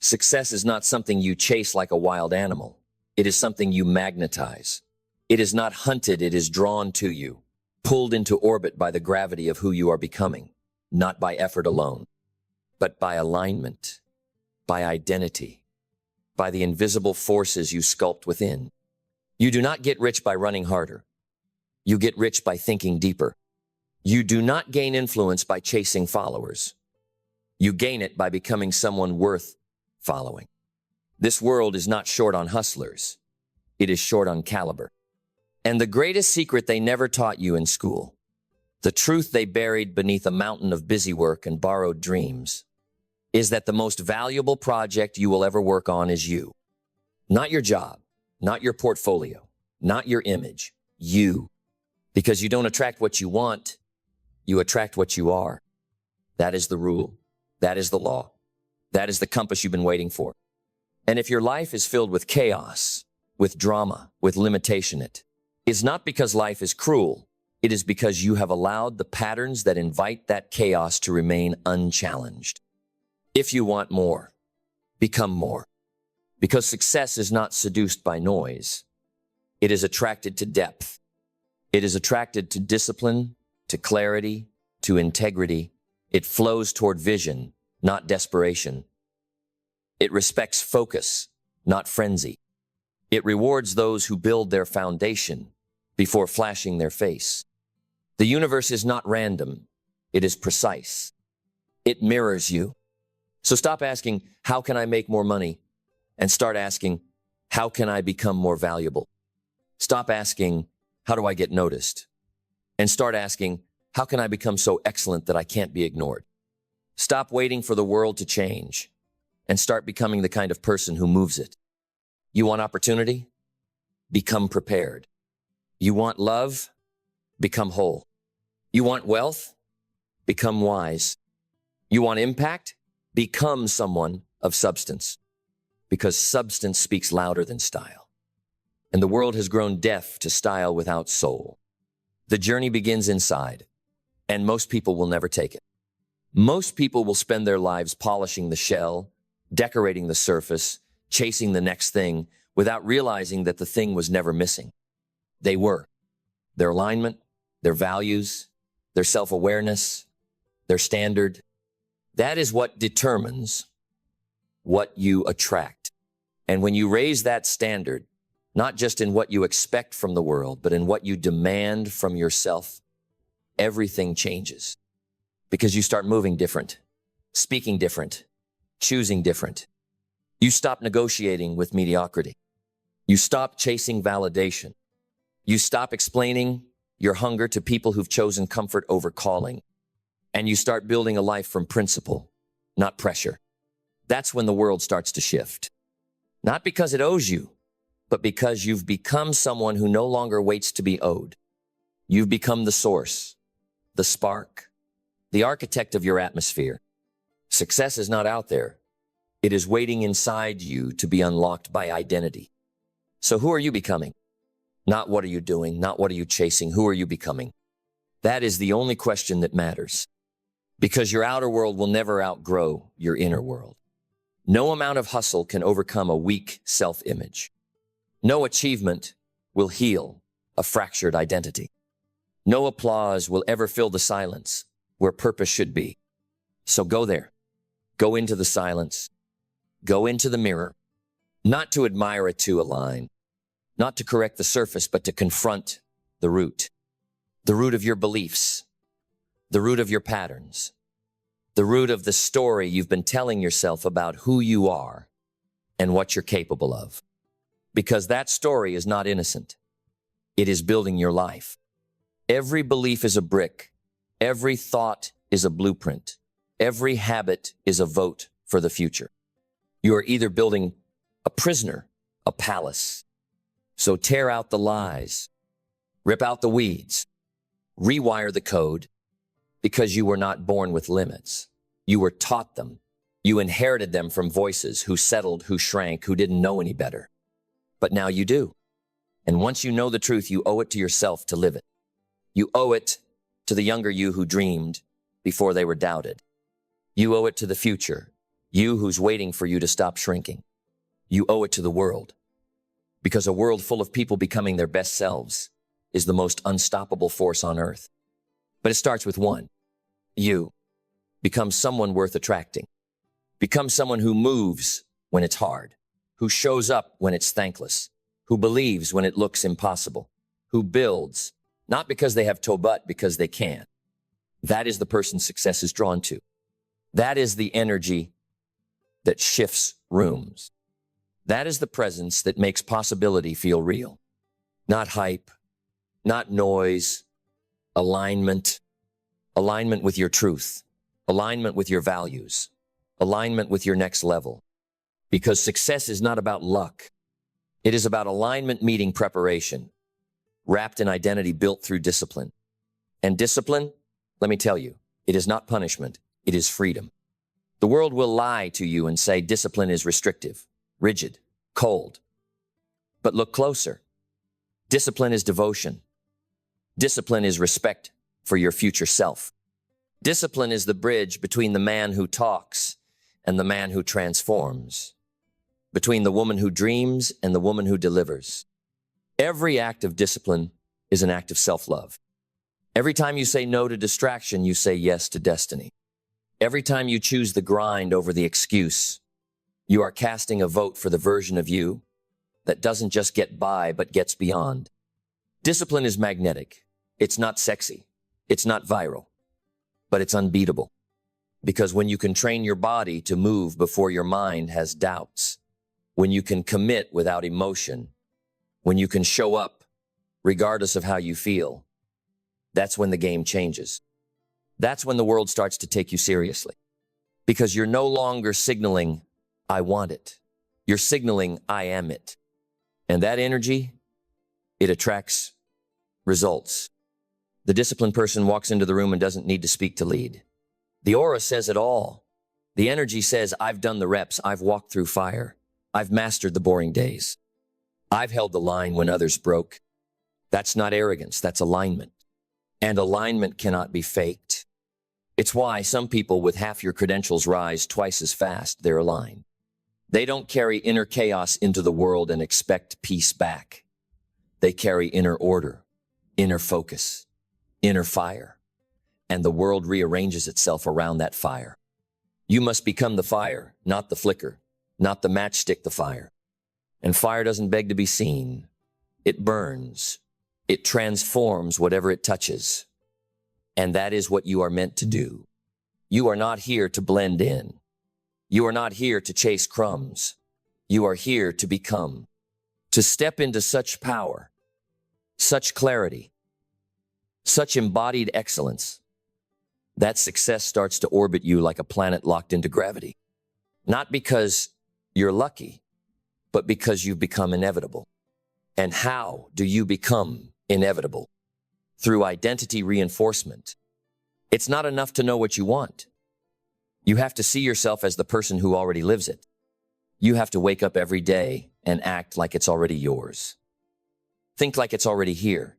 Success is not something you chase like a wild animal. It is something you magnetize. It is not hunted, it is drawn to you, pulled into orbit by the gravity of who you are becoming, not by effort alone, but by alignment, by identity, by the invisible forces you sculpt within. You do not get rich by running harder. You get rich by thinking deeper. You do not gain influence by chasing followers. You gain it by becoming someone worth following. This world is not short on hustlers. It is short on caliber. And the greatest secret they never taught you in school, the truth they buried beneath a mountain of busy work and borrowed dreams, is that the most valuable project you will ever work on is you. Not your job, not your portfolio, not your image, you. Because you don't attract what you want, you attract what you are. That is the rule. That is the law. That is the compass you've been waiting for. And if your life is filled with chaos, with drama, with limitation, it is not because life is cruel. It is because you have allowed the patterns that invite that chaos to remain unchallenged. If you want more, become more. Because success is not seduced by noise. It is attracted to depth. It is attracted to discipline, to clarity, to integrity. It flows toward vision, not desperation. It respects focus, not frenzy. It rewards those who build their foundation before flashing their face. The universe is not random. It is precise. It mirrors you. So stop asking, how can I make more money? And start asking, how can I become more valuable? Stop asking, how do I get noticed? And start asking, how can I become so excellent that I can't be ignored? Stop waiting for the world to change and start becoming the kind of person who moves it. You want opportunity? Become prepared. You want love? Become whole. You want wealth? Become wise. You want impact? Become someone of substance. Because substance speaks louder than style. And the world has grown deaf to style without soul. The journey begins inside, and most people will never take it. Most people will spend their lives polishing the shell, decorating the surface, chasing the next thing, without realizing that the thing was never missing. They were. Their alignment, their values, their self-awareness, their standard. That is what determines what you attract. And when you raise that standard, not just in what you expect from the world, but in what you demand from yourself, everything changes. Because you start moving different, speaking different, choosing different. You stop negotiating with mediocrity. You stop chasing validation. You stop explaining your hunger to people who've chosen comfort over calling. And you start building a life from principle, not pressure. That's when the world starts to shift. Not because it owes you, but because you've become someone who no longer waits to be owed. You've become the source, the spark, the architect of your atmosphere. Success is not out there. It is waiting inside you to be unlocked by identity. So who are you becoming? Not what are you doing, not what are you chasing, who are you becoming? That is the only question that matters. Because your outer world will never outgrow your inner world. No amount of hustle can overcome a weak self-image. No achievement will heal a fractured identity. No applause will ever fill the silence where purpose should be. So go there. Go into the silence. Go into the mirror. Not to admire it to align. Not to correct the surface, but to confront the root. The root of your beliefs. The root of your patterns. The root of the story you've been telling yourself about who you are and what you're capable of. Because that story is not innocent. It is building your life. Every belief is a brick. Every thought is a blueprint. Every habit is a vote for the future. You are either building a prisoner, a palace. So tear out the lies, rip out the weeds, rewire the code, because you were not born with limits. You were taught them. You inherited them from voices who settled, who shrank, who didn't know any better. But now you do. And once you know the truth, you owe it to yourself to live it. You owe it to the younger you who dreamed before they were doubted. You owe it to the future You who's waiting for you to stop shrinking. You owe it to the world, because a world full of people becoming their best selves is the most unstoppable force on earth. But it starts with one. You. Become someone worth attracting. Become someone who moves when it's hard, who shows up when it's thankless, who believes when it looks impossible, who builds, not because they have toe but because they can. That is the person success is drawn to. That is the energy that shifts rooms. That is the presence that makes possibility feel real. Not hype, not noise, alignment. Alignment with your truth, alignment with your values, alignment with your next level. Because success is not about luck. It is about alignment meeting preparation, wrapped in identity built through discipline. And discipline, let me tell you, it is not punishment, it is freedom. The world will lie to you and say discipline is restrictive, rigid, cold. But look closer. Discipline is devotion. Discipline is respect for your future self. Discipline is the bridge between the man who talks and the man who transforms, between the woman who dreams and the woman who delivers. Every act of discipline is an act of self-love. Every time you say no to distraction, you say yes to destiny. Every time you choose the grind over the excuse, you are casting a vote for the version of you that doesn't just get by, but gets beyond. Discipline is magnetic. It's not sexy. It's not viral, but it's unbeatable. Because when you can train your body to move before your mind has doubts, when you can commit without emotion, when you can show up regardless of how you feel, that's when the game changes. That's when the world starts to take you seriously. Because you're no longer signaling, I want it. You're signaling, I am it. And that energy, it attracts results. The disciplined person walks into the room and doesn't need to speak to lead. The aura says it all. The energy says, I've done the reps. I've walked through fire. I've mastered the boring days. I've held the line when others broke. That's not arrogance. That's alignment. And alignment cannot be faked. It's why some people with half your credentials rise twice as fast. They're aligned. They don't carry inner chaos into the world and expect peace back. They carry inner order, inner focus, inner fire, and the world rearranges itself around that fire. You must become the fire, not the flicker, not the matchstick, the fire. And fire doesn't beg to be seen. It burns. It transforms whatever it touches. And that is what you are meant to do. You are not here to blend in. You are not here to chase crumbs. You are here to become, to step into such power, such clarity, such embodied excellence, that success starts to orbit you like a planet locked into gravity. Not because you're lucky, but because you've become inevitable. And how do you become inevitable? Through identity reinforcement. It's not enough to know what you want. You have to see yourself as the person who already lives it. You have to wake up every day and act like it's already yours. Think like it's already here.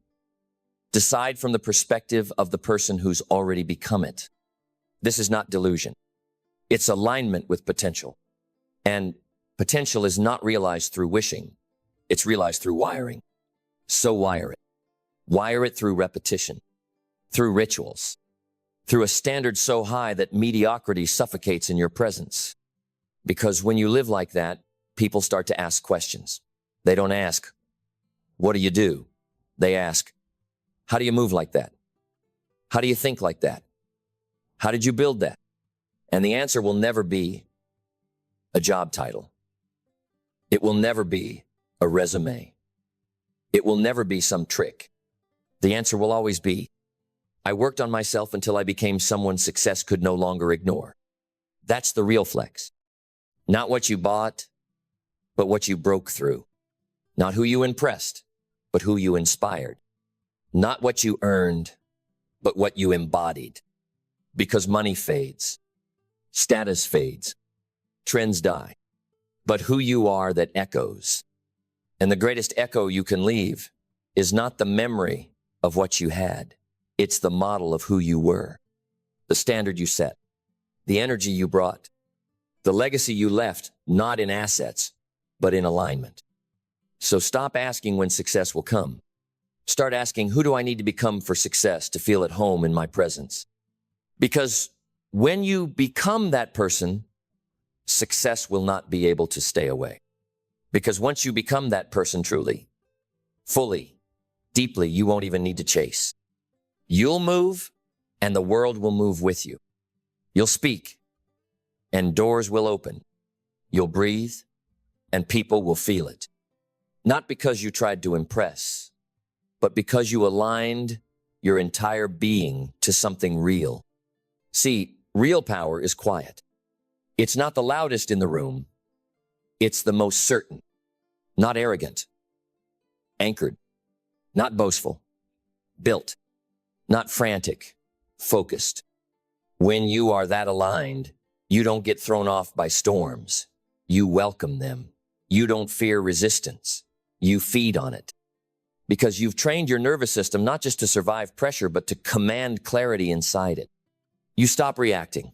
Decide from the perspective of the person who's already become it. This is not delusion. It's alignment with potential. And potential is not realized through wishing. It's realized through wiring. So wire it. Wire it through repetition, through rituals, through a standard so high that mediocrity suffocates in your presence. Because when you live like that, people start to ask questions. They don't ask, what do you do? They ask, how do you move like that? How do you think like that? How did you build that? And the answer will never be a job title. It will never be a resume. It will never be some trick. The answer will always be, I worked on myself until I became someone success could no longer ignore. That's the real flex. Not what you bought, but what you broke through. Not who you impressed, but who you inspired. Not what you earned, but what you embodied. Because money fades, status fades, trends die, but who you are that echoes. And the greatest echo you can leave is not the memory of what you had. It's the model of who you were, the standard you set, the energy you brought, The legacy you left, not in assets, but in alignment. So stop asking when success will come. Start asking, who do I need to become for success to feel at home in my presence? Because when you become that person, success will not be able to stay away. Because once you become that person truly, fully, deeply, you won't even need to chase. You'll move, and the world will move with you. You'll speak, and doors will open. You'll breathe, and people will feel it. Not because you tried to impress, but because you aligned your entire being to something real. See, real power is quiet. It's not the loudest in the room. It's the most certain, not arrogant, anchored, not boastful, built, not frantic, focused. When you are that aligned, you don't get thrown off by storms. You welcome them. You don't fear resistance. You feed on it. Because you've trained your nervous system not just to survive pressure, but to command clarity inside it. You stop reacting.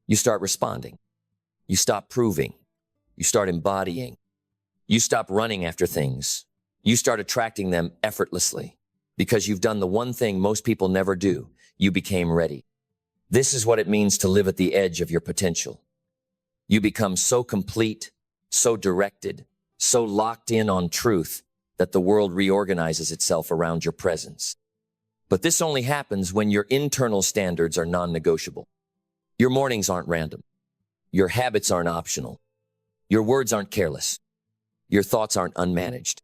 You start responding. You stop proving. You start embodying. You stop running after things. You start attracting them effortlessly because you've done the one thing most people never do. You became ready. This is what it means to live at the edge of your potential. You become so complete, so directed, so locked in on truth that the world reorganizes itself around your presence. But this only happens when your internal standards are non-negotiable. Your mornings aren't random. Your habits aren't optional. Your words aren't careless. Your thoughts aren't unmanaged.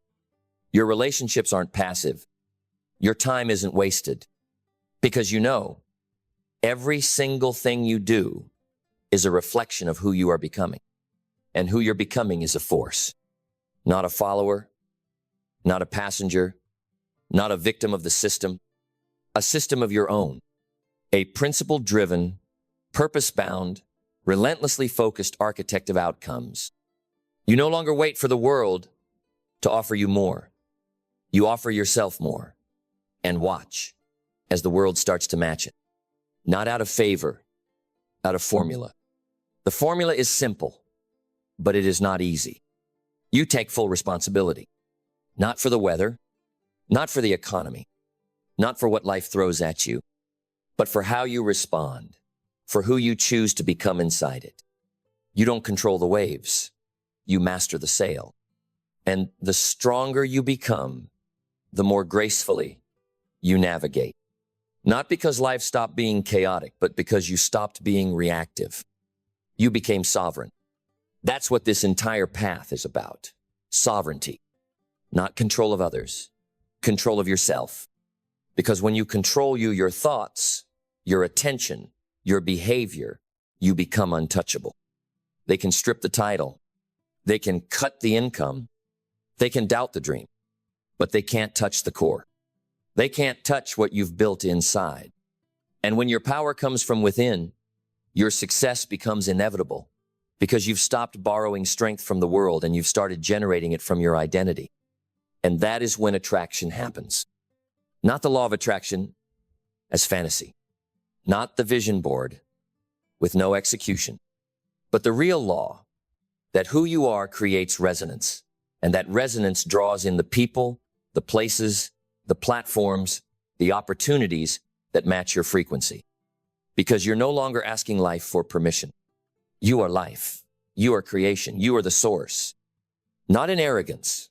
Your relationships aren't passive. Your time isn't wasted. Because you know, every single thing you do is a reflection of who you are becoming. And who you're becoming is a force, not a follower, not a passenger, not a victim of the system, a system of your own, a principle-driven, purpose-bound, relentlessly focused architect of outcomes. You no longer wait for the world to offer you more. You offer yourself more and watch as the world starts to match it. Not out of favor, out of formula. The formula is simple, but it is not easy. You take full responsibility, not for the weather, not for the economy, not for what life throws at you, but for how you respond, for who you choose to become inside it. You don't control the waves. You master the sail. And the stronger you become, the more gracefully you navigate. Not because life stopped being chaotic, but because you stopped being reactive. You became sovereign. That's what this entire path is about. Sovereignty. Not control of others. Control of yourself. Because when you control your thoughts, your attention, your behavior, you become untouchable. They can strip the title. They can cut the income. They can doubt the dream, but they can't touch the core. They can't touch what you've built inside. And when your power comes from within, your success becomes inevitable because you've stopped borrowing strength from the world and you've started generating it from your identity. And that is when attraction happens. Not the law of attraction as fantasy, not the vision board with no execution, but the real law that who you are creates resonance, and that resonance draws in the people, the places, the platforms, the opportunities that match your frequency. Because you're no longer asking life for permission. You are life. You are creation. You are the source. Not in arrogance,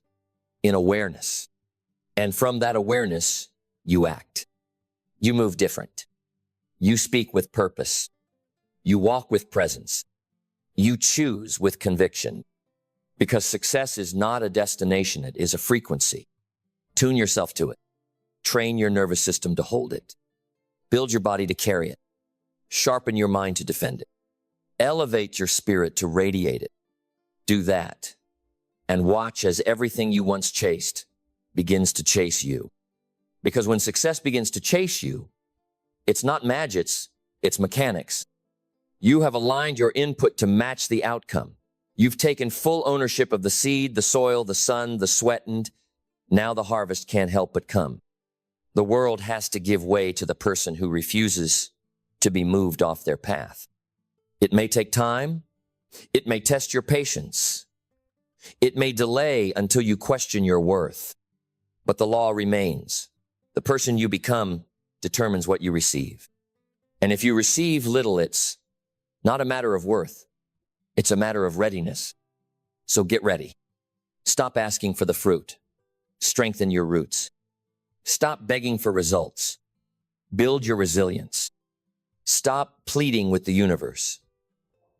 in awareness. And from that awareness, you act. You move different. You speak with purpose. You walk with presence. You choose with conviction. Because success is not a destination, it is a frequency. Tune yourself to it. Train your nervous system to hold it. Build your body to carry it. Sharpen your mind to defend it. Elevate your spirit to radiate it. Do that. And watch as everything you once chased begins to chase you. Because when success begins to chase you, it's not magics, it's mechanics. You have aligned your input to match the outcome. You've taken full ownership of the seed, the soil, the sun, the sweat, and now the harvest can't help but come. The world has to give way to the person who refuses to be moved off their path. It may take time, It may test your patience. It may delay until you question your worth. But the law remains. The person you become determines what you receive. And if you receive little, it's not a matter of worth. It's a matter of readiness. So get ready. Stop asking for the fruit. Strengthen your roots. Stop begging for results. Build your resilience. Stop pleading with the universe.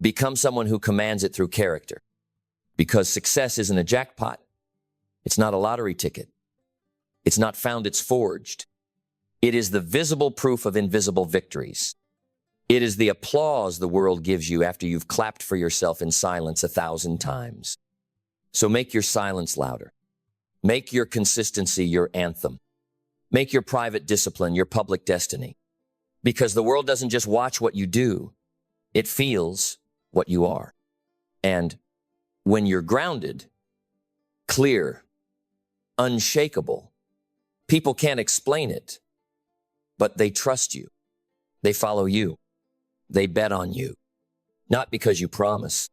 Become someone who commands it through character. Because success isn't a jackpot. It's not a lottery ticket. It's not found, it's forged. It is the visible proof of invisible victories. It is the applause the world gives you after you've clapped for yourself in silence 1,000 times. So make your silence louder. Make your consistency your anthem. Make your private discipline your public destiny. Because the world doesn't just watch what you do, it feels what you are. And when you're grounded, clear, unshakable, people can't explain it, but they trust you. They follow you. They bet on you. Not because you promise,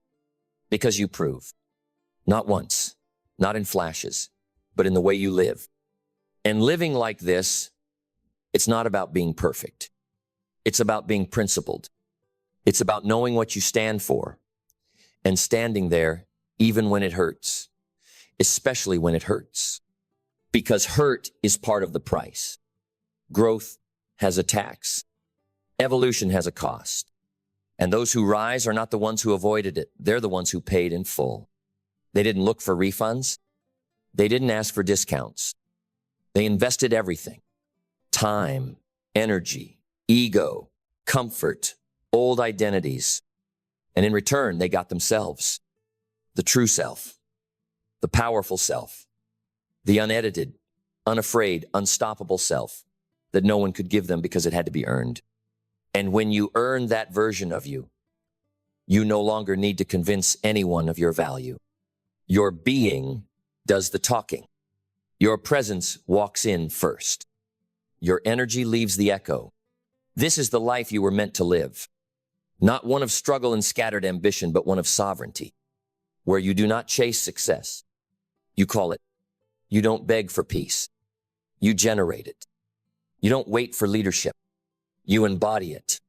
because you prove. Not once, not in flashes, but in the way you live. And living like this, it's not about being perfect. It's about being principled. It's about knowing what you stand for and standing there even when it hurts, especially when it hurts. Because hurt is part of the price. Growth has a tax. Evolution has a cost. And those who rise are not the ones who avoided it. They're the ones who paid in full. They didn't look for refunds. They didn't ask for discounts. They invested everything. Time, energy, ego, comfort, old identities. And in return, they got themselves. The true self. The powerful self. The unedited, unafraid, unstoppable self that no one could give them because it had to be earned. And when you earn that version of you, you no longer need to convince anyone of your value. Your being does the talking. Your presence walks in first. Your energy leaves the echo. This is the life you were meant to live. Not one of struggle and scattered ambition, but one of sovereignty, where you do not chase success. You call it. You don't beg for peace. You generate it. You don't wait for leadership. You embody it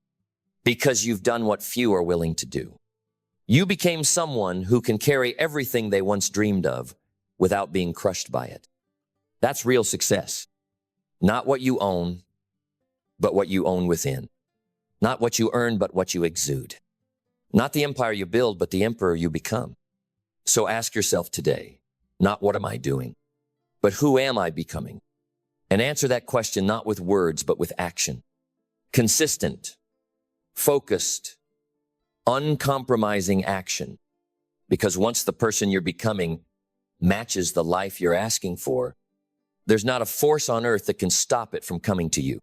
because you've done what few are willing to do. You became someone who can carry everything they once dreamed of without being crushed by it. That's real success. Not what you own, but what you own within. Not what you earn, but what you exude. Not the empire you build, but the emperor you become. So ask yourself today, not what am I doing, but who am I becoming? And answer that question not with words, but with action. Consistent, focused, uncompromising action. Because once the person you're becoming matches the life you're asking for, there's not a force on earth that can stop it from coming to you.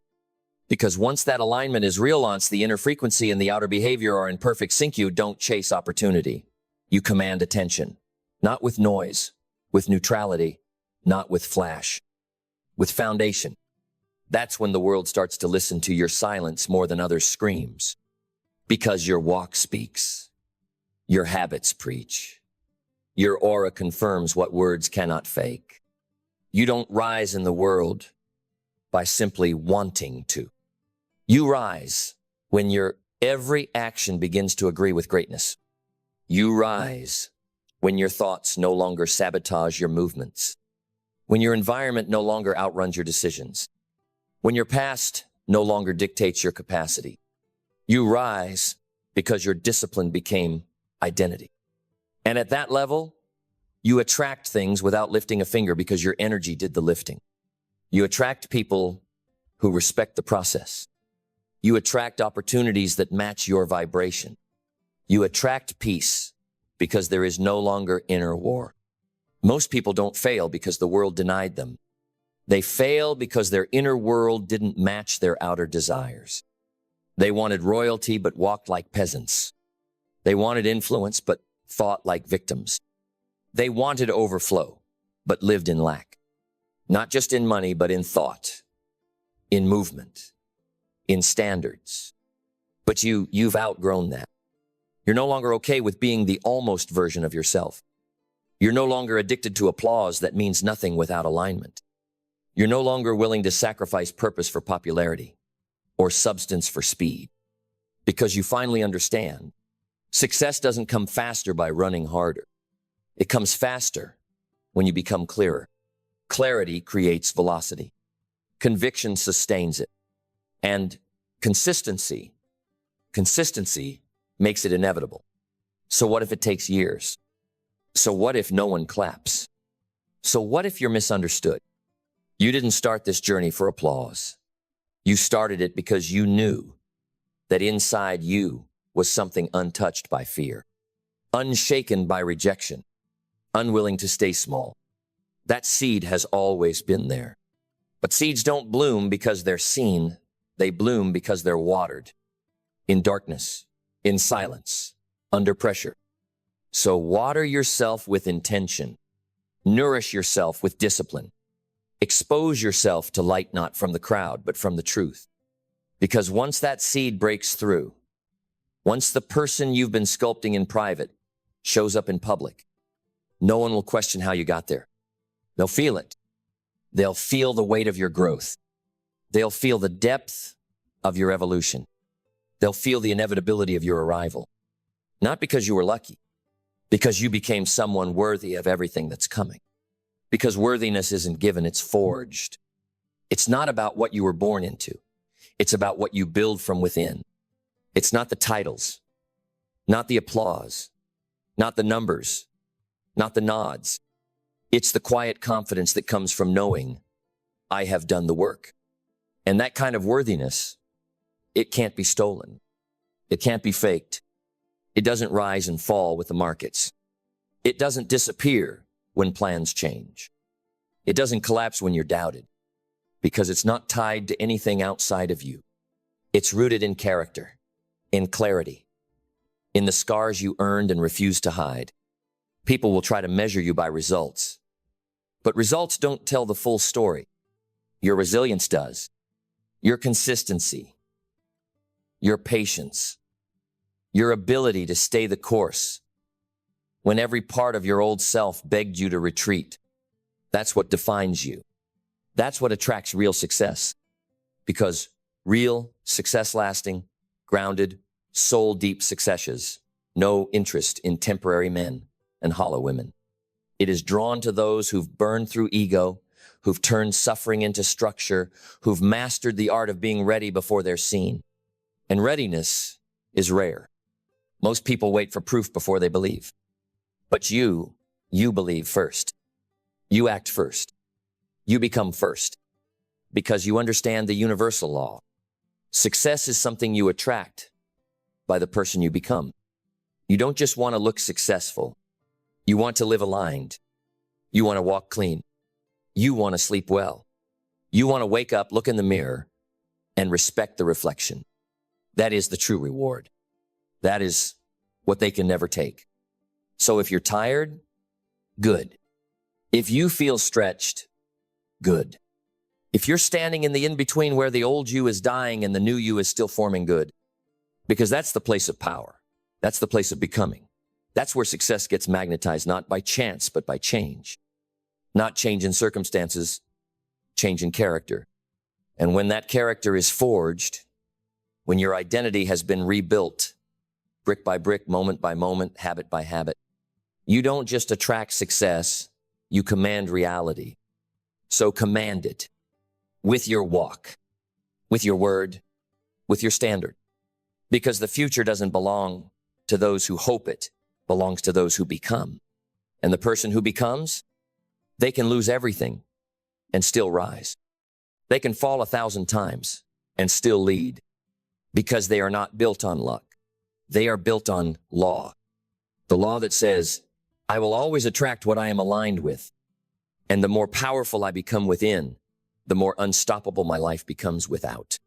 Because once that alignment is real, once the inner frequency and the outer behavior are in perfect sync, you don't chase opportunity. You command attention, not with noise, with neutrality, not with flash, with foundation. That's when the world starts to listen to your silence more than others' screams. Because your walk speaks, your habits preach, your aura confirms what words cannot fake. You don't rise in the world by simply wanting to. You rise when your every action begins to agree with greatness. You rise when your thoughts no longer sabotage your movements, when your environment no longer outruns your decisions, when your past no longer dictates your capacity. You rise because your discipline became identity. And at that level, you attract things without lifting a finger because your energy did the lifting. You attract people who respect the process. You attract opportunities that match your vibration. You attract peace because there is no longer inner war. Most people don't fail because the world denied them. They fail because their inner world didn't match their outer desires. They wanted royalty but walked like peasants. They wanted influence but thought like victims. They wanted overflow but lived in lack. Not just in money, but in thought, in movement, in standards. But you've outgrown that. You're no longer okay with being the almost version of yourself. You're no longer addicted to applause that means nothing without alignment. You're no longer willing to sacrifice purpose for popularity or substance for speed, because you finally understand success doesn't come faster by running harder. It comes faster when you become clearer. Clarity creates velocity. Conviction sustains it. And consistency makes it inevitable. So what if it takes years? So what if no one claps? So what if you're misunderstood? You didn't start this journey for applause. You started it because you knew that inside you was something untouched by fear, unshaken by rejection, unwilling to stay small. That seed has always been there. But seeds don't bloom because they're seen. They bloom because they're watered. In darkness, in silence, under pressure. So water yourself with intention. Nourish yourself with discipline. Expose yourself to light not from the crowd, but from the truth. Because once that seed breaks through, once the person you've been sculpting in private shows up in public, no one will question how you got there. They'll feel it. They'll feel the weight of your growth. They'll feel the depth of your evolution. They'll feel the inevitability of your arrival. Not because you were lucky, because you became someone worthy of everything that's coming. Because worthiness isn't given, it's forged. It's not about what you were born into. It's about what you build from within. It's not the titles, not the applause, not the numbers, not the nods. It's the quiet confidence that comes from knowing I have done the work. And that kind of worthiness, it can't be stolen. It can't be faked. It doesn't rise and fall with the markets. It doesn't disappear when plans change. It doesn't collapse when you're doubted, because it's not tied to anything outside of you. It's rooted in character, in clarity, in the scars you earned and refused to hide. People will try to measure you by results, but results don't tell the full story. Your resilience does. Your consistency, your patience, your ability to stay the course when every part of your old self begged you to retreat. That's what defines you. That's what attracts real success. Because real success lasting, grounded, soul deep successes, no interest in temporary men and hollow women. It is drawn to those who've burned through ego, who've turned suffering into structure, who've mastered the art of being ready before they're seen. And readiness is rare. Most people wait for proof before they believe. But you believe first. You act first. You become first. Because you understand the universal law. Success is something you attract by the person you become. You don't just want to look successful. You want to live aligned. You want to walk clean. You want to sleep well. You want to wake up, look in the mirror, and respect the reflection. That is the true reward. That is what they can never take. So if you're tired, good. If you feel stretched, good. If you're standing in the in-between where the old you is dying and the new you is still forming, good. Because that's the place of power. That's the place of becoming. That's where success gets magnetized, not by chance, but by change. Not change in circumstances, change in character. And when that character is forged, when your identity has been rebuilt, brick by brick, moment by moment, habit by habit, you don't just attract success, you command reality. So command it with your walk, with your word, with your standard. Because the future doesn't belong to those who hope it, belongs to those who become. And the person who becomes, they can lose everything and still rise. They can fall 1,000 times and still lead, because they are not built on luck. They are built on law. The law that says, I will always attract what I am aligned with. And the more powerful I become within, the more unstoppable my life becomes without.